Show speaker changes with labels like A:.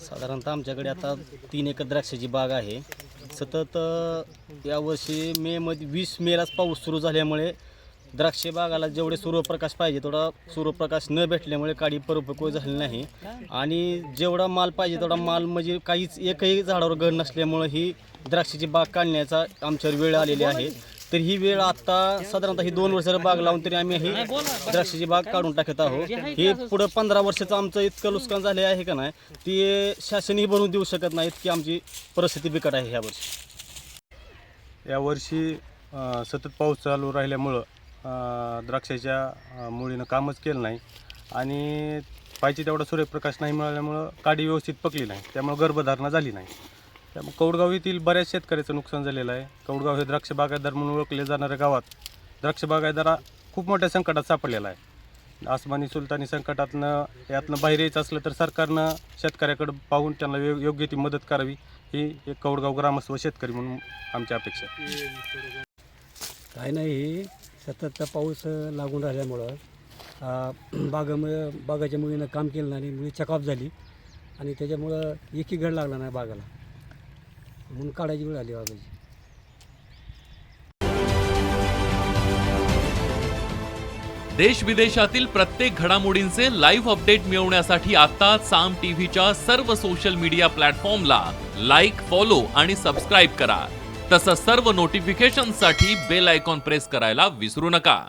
A: साधारणतः आमच्याकडे आता 3 एकर द्राक्षाची बाग आहे. सतत यावर्षी मेमध्ये 20 मेलाच पाऊस सुरू झाल्यामुळे द्राक्ष बागाला जेवढे सूर्यप्रकाश पाहिजे तेवढा सूर्यप्रकाश न भेटल्यामुळे काडी परिपक्व झाली नाही आणि जेवढा माल पाहिजे तेवढा माल म्हणजे काहीच एकही झाडावर घड नसल्यामुळे ही द्राक्षाची बाग काढण्याचा आमच्यावर वेळ आलेली आहे. तर ही वेळ आता साधारणतः ही 2 वर्षाची बाग लावून तरी आम्ही ही द्राक्षाची बाग काढून टाकत आहोत. हे पुढं 15 वर्षाचं आमचं इतकं नुकसान झाले आहे का नाही ती शासनही बनवून देऊ शकत नाही इतकी आमची परिस्थिती बिकट आहे
B: यावर्षी सतत पाऊस चालू राहिल्यामुळं द्राक्षाच्या मुळीनं कामच केलं नाही आणि पाहिजे तेवढा सूर्यप्रकाश नाही मिळाल्यामुळं काडी व्यवस्थित पकली नाही, त्यामुळे गर्भधारणा झाली नाही. त्यामुळे कौडगाव येथील बऱ्याच शेतकऱ्याचं नुकसान झालेलं आहे. कौडगाव हे द्राक्ष बागायतदार म्हणून ओळखले जाणाऱ्या गावात द्राक्ष बागायतदार खूप मोठ्या संकटात सापडलेला आहे. आसमानी सुलतानी संकटातनं यातनं बाहेर यायचं असलं तर सरकारनं शेतकऱ्याकडे पाहून त्यांना योग्य ती मदत करावी ही एक कौडगाव ग्रामस्थ व शेतकरी म्हणून आमची अपेक्षा आहे.
C: काय नाही, सतत पाऊस लागून राहिल्यामुळं बागाच्या मुलीनं काम केलं नाही, मुली चकाप झाली आणि त्याच्यामुळं एकही घड लागला नाही बागाला, म्हणून काढायची वेळ आली बागाची.
D: देश विदेशातील प्रत्येक घडामोडींचे लाईव्ह अपडेट मिळवण्यासाठी आता साम टीव्हीच्या सर्व सोशल मीडिया प्लॅटफॉर्मला लाईक, फॉलो आणि सबस्क्राईब करा. तसंच सर्व नोटिफिकेशनसाठी बेल आयकॉन प्रेस करायला विसरू नका.